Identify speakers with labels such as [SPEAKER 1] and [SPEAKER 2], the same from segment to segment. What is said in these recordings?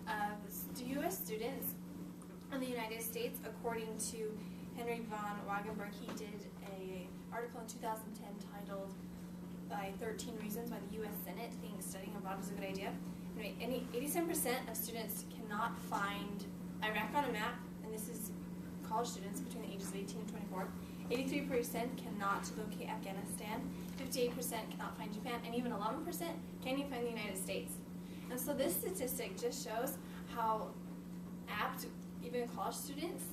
[SPEAKER 1] of U.S. students in the United States, according to Henry von Wagenberg. He did an article in 2010 titled by 13 Reasons Why the U.S. Senate Thinks Studying Abroad is a Good Idea. Anyway, 87% of students cannot find Iraq on a map, and this is college students between the ages of 18 and 24. 83% cannot locate Afghanistan, 58% cannot find Japan, and even 11% can't even find the United States. And so this statistic just shows how apt even college students,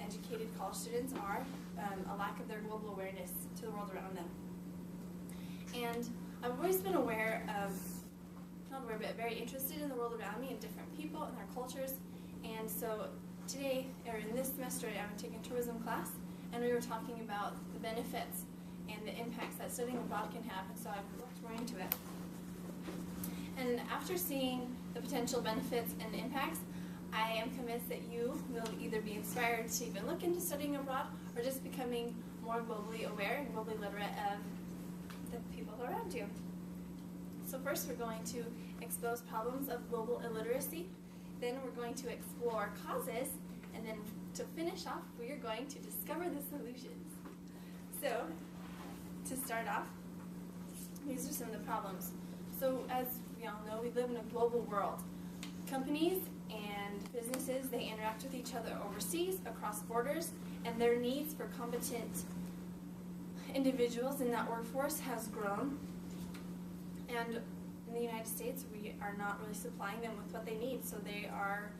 [SPEAKER 1] educated college students, are, a lack of their global awareness to the world around them. And I've always been aware of, not aware, but very interested in the world around me and different people and their cultures. And so today, or in this semester, I'm taking a tourism class, and we were talking about the benefits and the impacts that studying abroad can have, and so I've looked more into it. And after seeing the potential benefits and impacts, I am convinced that you will either be inspired to even look into studying abroad or just becoming more globally aware and globally literate of the people around you. So first we're going to expose problems of global illiteracy, then we're going to explore causes, and then to finish off we are going to discover the solutions. So to start off, these are some of the problems. So as we all know, we live in a global world. Companies and businesses, they interact with each other overseas, across borders, and their needs for competent individuals in that workforce has grown. And in the United States, we are not really supplying them with what they need, so they are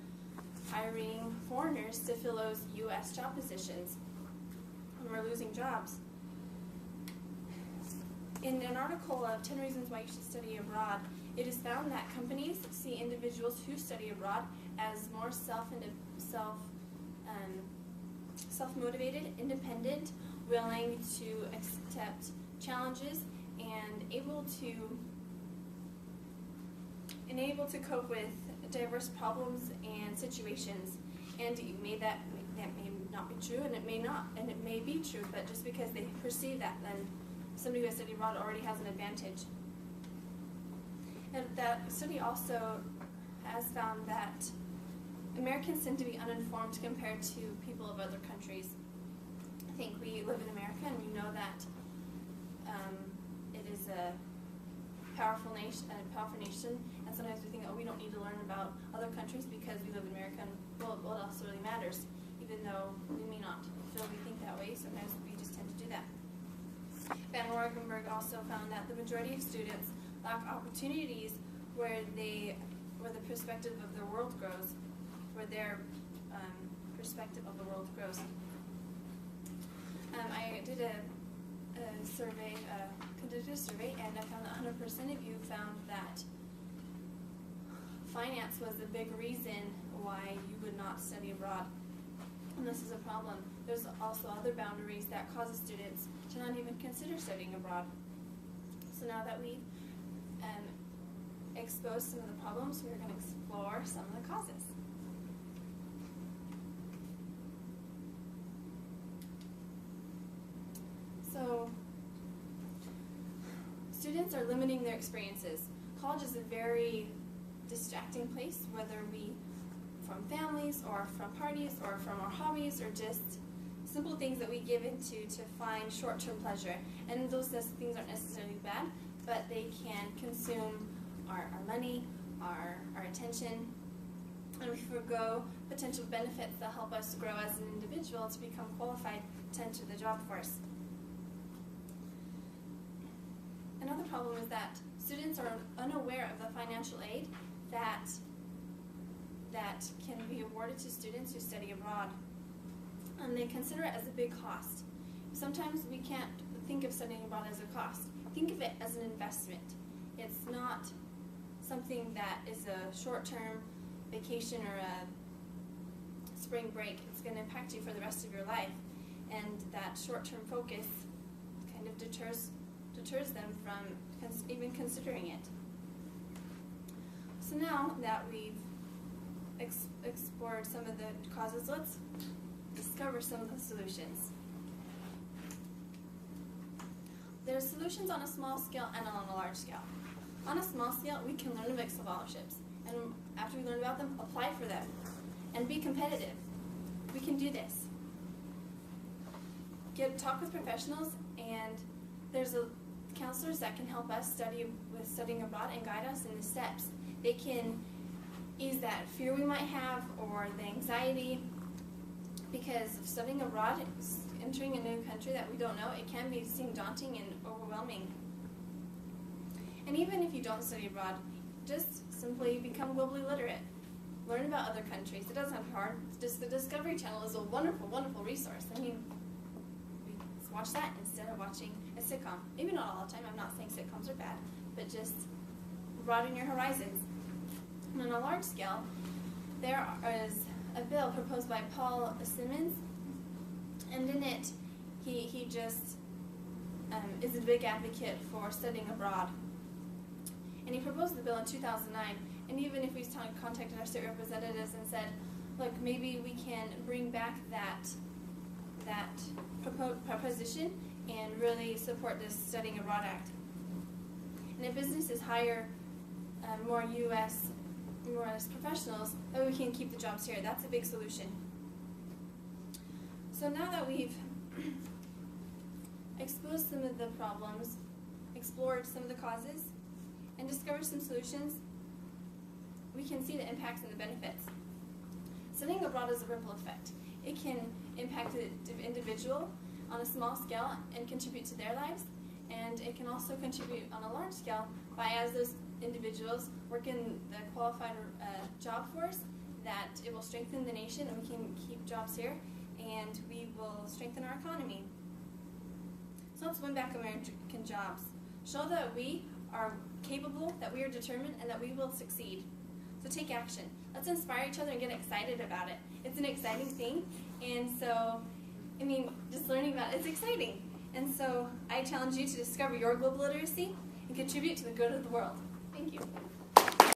[SPEAKER 1] hiring foreigners to fill those U.S. job positions, and we're losing jobs. In an article of 10 Reasons Why You Should Study Abroad, it is found that companies see individuals who study abroad as more self-motivated, independent, willing to accept challenges, and able to cope with diverse problems and situations. And that may not be true, and it may not, and it may be true, but just because they perceive that, then somebody who has studied abroad already has an advantage. And that study also has found that Americans tend to be uninformed compared to people of other countries. I think we live in America, and we know that it is a powerful nation, and sometimes we think, oh, we don't need to learn about other countries because we live in America, and well, what else really matters? Even though we may not feel we think that way, sometimes we just tend to do that. Van Wagenberg also found that the majority of students lack opportunities where the perspective of their world grows, where their perspective of the world grows. I did a survey, conducted a survey, and I found that 100% of you found that finance was a big reason why you would not study abroad. And this is a problem. There's also other boundaries that cause students to not even consider studying abroad. So now that we've exposed some of the problems, we're going to explore some of the causes. So, students are limiting their experiences. College is a very distracting place, whether we from families or from parties or from our hobbies or just simple things that we give into to find short-term pleasure. And those things aren't necessarily bad, but they can consume our money, our attention, and we forgo potential benefits that help us grow as an individual to become qualified to enter the job force. Another problem is that students are unaware of the financial aid that can be awarded to students who study abroad, and they consider it as a big cost. Sometimes we can't think of studying abroad as a cost. Think of it as an investment. It's not something that is a short-term vacation or a spring break. It's going to impact you for the rest of your life, and that short-term focus kind of deters them from even considering it. So now that we've explored some of the causes, let's discover some of the solutions. There are solutions on a small scale and on a large scale. On a small scale, we can learn to make scholarships. And after we learn about them, apply for them, and be competitive. We can do this. Talk with professionals, and there's counselors that can help us studying abroad and guide us in the steps. They can ease that fear we might have or the anxiety, because studying abroad, entering a new country that we don't know, it can seem daunting and overwhelming. And even if you don't study abroad, just simply become globally literate. Learn about other countries. It doesn't have to be hard. Just the Discovery Channel is a wonderful, wonderful resource. I mean, watch that instead of watching a sitcom. Maybe not all the time. I'm not saying sitcoms are bad, but just broaden your horizons. And on a large scale, there is a bill proposed by Paul Simmons, and in it, he just is a big advocate for studying abroad. And he proposed the bill in 2009, and even if we contacted our state representatives and said, look, maybe we can bring back that proposition and really support this Studying Abroad Act. And if businesses hire more U.S. professionals, then we can keep the jobs here. That's a big solution. So now that we've exposed some of the problems, explored some of the causes, and discovered some solutions, we can see the impacts and the benefits. Studying abroad is a ripple effect. It can impact the individual on a small scale and contribute to their lives, and it can also contribute on a large scale by, as those individuals work in the qualified job force, that it will strengthen the nation and we can keep jobs here, and we will strengthen our economy. So let's win back American jobs. Show that we are capable, that we are determined, and that we will succeed. So take action. Let's inspire each other and get excited about it. It's an exciting thing, and so, I mean, just learning about it's exciting. And so I challenge you to discover your global literacy and contribute to the good of the world. Thank you.